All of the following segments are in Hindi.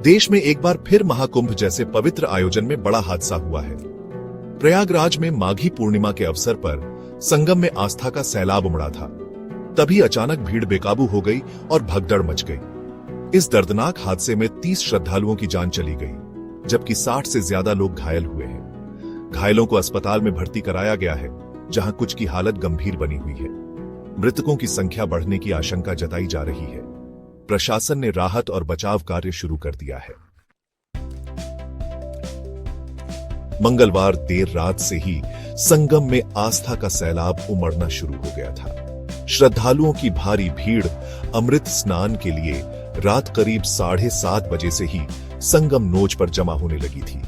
देश में एक बार फिर महाकुंभ जैसे पवित्र आयोजन में बड़ा हादसा हुआ है। प्रयागराज में माघी पूर्णिमा के अवसर पर संगम में आस्था का सैलाब उमड़ा था। तभी अचानक भीड़ बेकाबू हो गई और भगदड़ मच गई। इस दर्दनाक हादसे में 30 श्रद्धालुओं की जान चली गई, जबकि 60 से ज्यादा लोग घायल हुए हैं। घायलों को अस्पताल में भर्ती कराया गया है, जहां कुछ की हालत गंभीर बनी हुई है। मृतकों की संख्या बढ़ने की आशंका जताई जा रही है। प्रशासन ने राहत और बचाव कार्य शुरू कर दिया है। मंगलवार देर रात से ही संगम में आस्था का सैलाब उमड़ना शुरू हो गया था। श्रद्धालुओं की भारी भीड़ अमृत स्नान के लिए रात करीब 7:30 बजे से ही संगम नोच पर जमा होने लगी थी।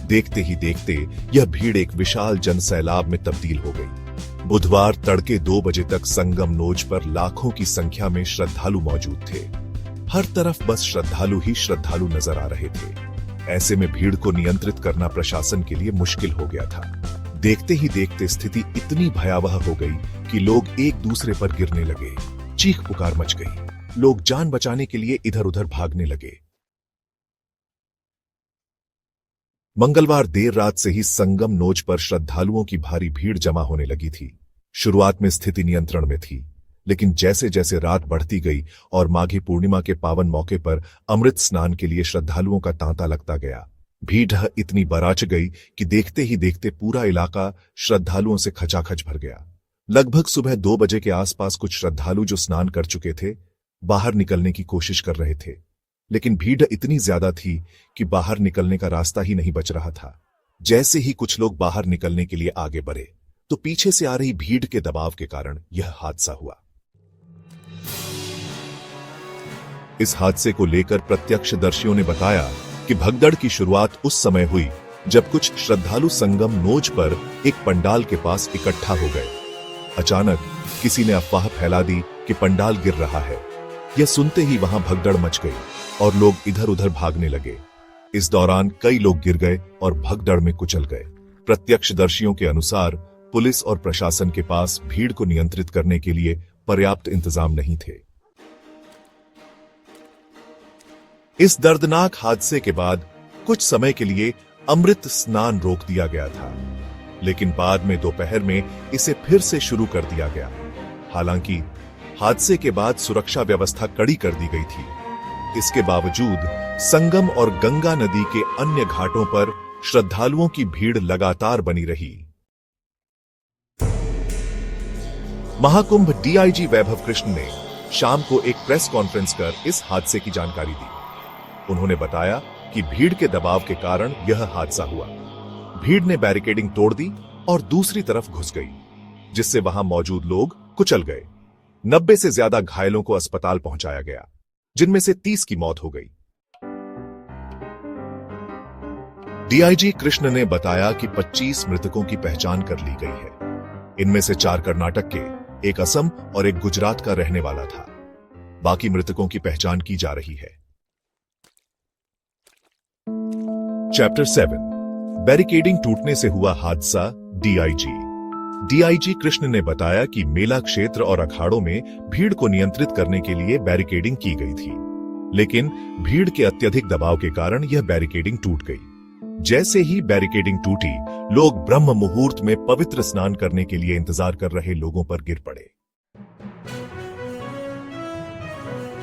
देखते ही देखते यह भीड़ एक विशाल जनसैलाब में तब्दील हो गई। बुधवार तड़के 2 बजे तक संगम नोच पर लाखों की संख्या में श्रद्धालु मौजूद थे। हर तरफ बस श्रद्धालु ही श्रद्धालु नजर आ रहे थे। ऐसे में भीड़ को नियंत्रित करना प्रशासन के लिए मुश्किल हो गया था। देखते ही देखते स्थिति इतनी भयावह हो गई कि लोग एक दूसरे पर गिरने लगे। चीख पुकार मच गई। लोग जान बचाने के लिए इधर उधर भागने लगे। मंगलवार देर रात से ही संगम नोच पर श्रद्धालुओं की भारी भीड़ जमा होने लगी थी। शुरुआत में स्थिति नियंत्रण में थी, लेकिन जैसे जैसे रात बढ़ती गई और माघी पूर्णिमा के पावन मौके पर अमृत स्नान के लिए श्रद्धालुओं का तांता लगता गया। भीड़ इतनी बराच गई कि देखते ही देखते पूरा इलाका श्रद्धालुओं से खचाखच भर गया। लगभग सुबह 2 बजे के आसपास कुछ श्रद्धालु जो स्नान कर चुके थे बाहर निकलने की कोशिश कर रहे थे, लेकिन भीड़ इतनी ज्यादा थी कि बाहर निकलने का रास्ता ही नहीं बच रहा था। जैसे ही कुछ लोग बाहर निकलने के लिए आगे बढ़े तो पीछे से आ रही भीड़ के दबाव के कारण यह हादसा हुआ। इस हादसे को लेकर प्रत्यक्षदर्शियों ने बताया कि भगदड़ की शुरुआत उस समय हुई जब कुछ श्रद्धालु संगम नोच पर एक पंडाल के पास इकट्ठा हो गए। अचानक किसी ने अफवाह फैला दी कि पंडाल गिर रहा है। यह सुनते ही वहां भगदड़ मच गई और लोग इधर उधर भागने लगे। इस दौरान कई लोग गिर गए और भगदड़ में कुचल गए। प्रत्यक्षदर्शियों के अनुसार पुलिस और प्रशासन के पास भीड़ को नियंत्रित करने के लिए पर्याप्त इंतजाम नहीं थे। इस दर्दनाक हादसे के बाद कुछ समय के लिए अमृत स्नान रोक दिया गया था, लेकिन बाद में दोपहर में इसे फिर से शुरू कर दिया गया। हालांकि हादसे के बाद सुरक्षा व्यवस्था कड़ी कर दी गई थी। इसके बावजूद संगम और गंगा नदी के अन्य घाटों पर श्रद्धालुओं की भीड़ लगातार बनी रही। महाकुंभ डीआईजी वैभव कृष्ण ने शाम को एक प्रेस कॉन्फ्रेंस कर इस हादसे की जानकारी दी। उन्होंने बताया कि भीड़ के दबाव के कारण यह हादसा हुआ। भीड़ ने बैरिकेडिंग तोड़ दी और दूसरी तरफ घुस गई, जिससे वहां मौजूद लोग कुचल गए। 90 से ज्यादा घायलों को अस्पताल पहुंचाया गया, जिनमें से 30 की मौत हो गई। डीआईजी कृष्ण ने बताया कि 25 मृतकों की पहचान कर ली गई है। इनमें से 4 कर्नाटक के, 1 असम और 1 गुजरात का रहने वाला था। बाकी मृतकों की पहचान की जा रही है। चैप्टर 7 बैरिकेडिंग टूटने से हुआ हादसा। डीआईजी कृष्ण ने बताया कि मेला क्षेत्र और अखाड़ों में भीड़ को नियंत्रित करने के लिए बैरिकेडिंग की गई थी, लेकिन भीड़ के अत्यधिक दबाव के कारण यह बैरिकेडिंग टूट गई। जैसे ही बैरिकेडिंग टूटी, लोग ब्रह्म मुहूर्त में पवित्र स्नान करने के लिए इंतजार कर रहे लोगों पर गिर पड़े।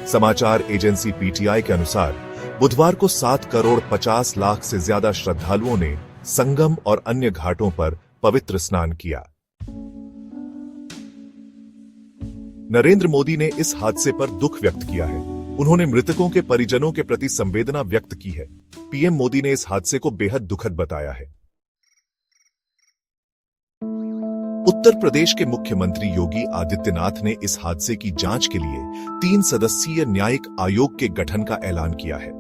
समाचार एजेंसी पीटीआई के अनुसार बुधवार को 7 करोड़ 50 लाख से ज्यादा श्रद्धालुओं ने संगम और अन्य घाटों पर पवित्र स्नान किया। नरेंद्र मोदी ने इस हादसे पर दुख व्यक्त किया है। उन्होंने मृतकों के परिजनों के प्रति संवेदना व्यक्त की है। पीएम मोदी ने इस हादसे को बेहद दुखद बताया है। उत्तर प्रदेश के मुख्यमंत्री योगी आदित्यनाथ ने इस हादसे की जांच के लिए 3 सदस्यीय न्यायिक आयोग के गठन का ऐलान किया है।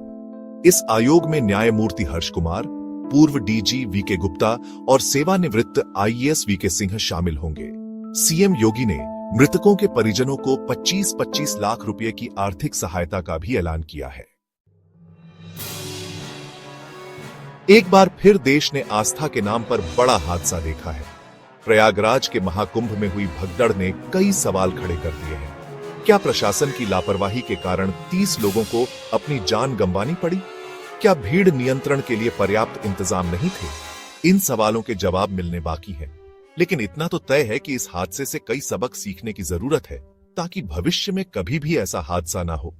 इस आयोग में न्यायमूर्ति हर्ष कुमार, पूर्व डीजी वीके गुप्ता और सेवानिवृत्त आईएएस वीके सिंह शामिल होंगे। सीएम योगी ने मृतकों के परिजनों को 25-25 लाख रुपए की आर्थिक सहायता का भी ऐलान किया है। एक बार फिर देश ने आस्था के नाम पर बड़ा हादसा देखा है। प्रयागराज के महाकुंभ में हुई भगदड़ ने कई सवाल खड़े कर दिए हैं। क्या प्रशासन की लापरवाही के कारण 30 लोगों को अपनी जान गंवानी पड़ी? क्या भीड़ नियंत्रण के लिए पर्याप्त इंतजाम नहीं थे? इन सवालों के जवाब मिलने बाकी हैं। लेकिन इतना तो तय है कि इस हादसे से कई सबक सीखने की जरूरत है, ताकि भविष्य में कभी भी ऐसा हादसा ना हो।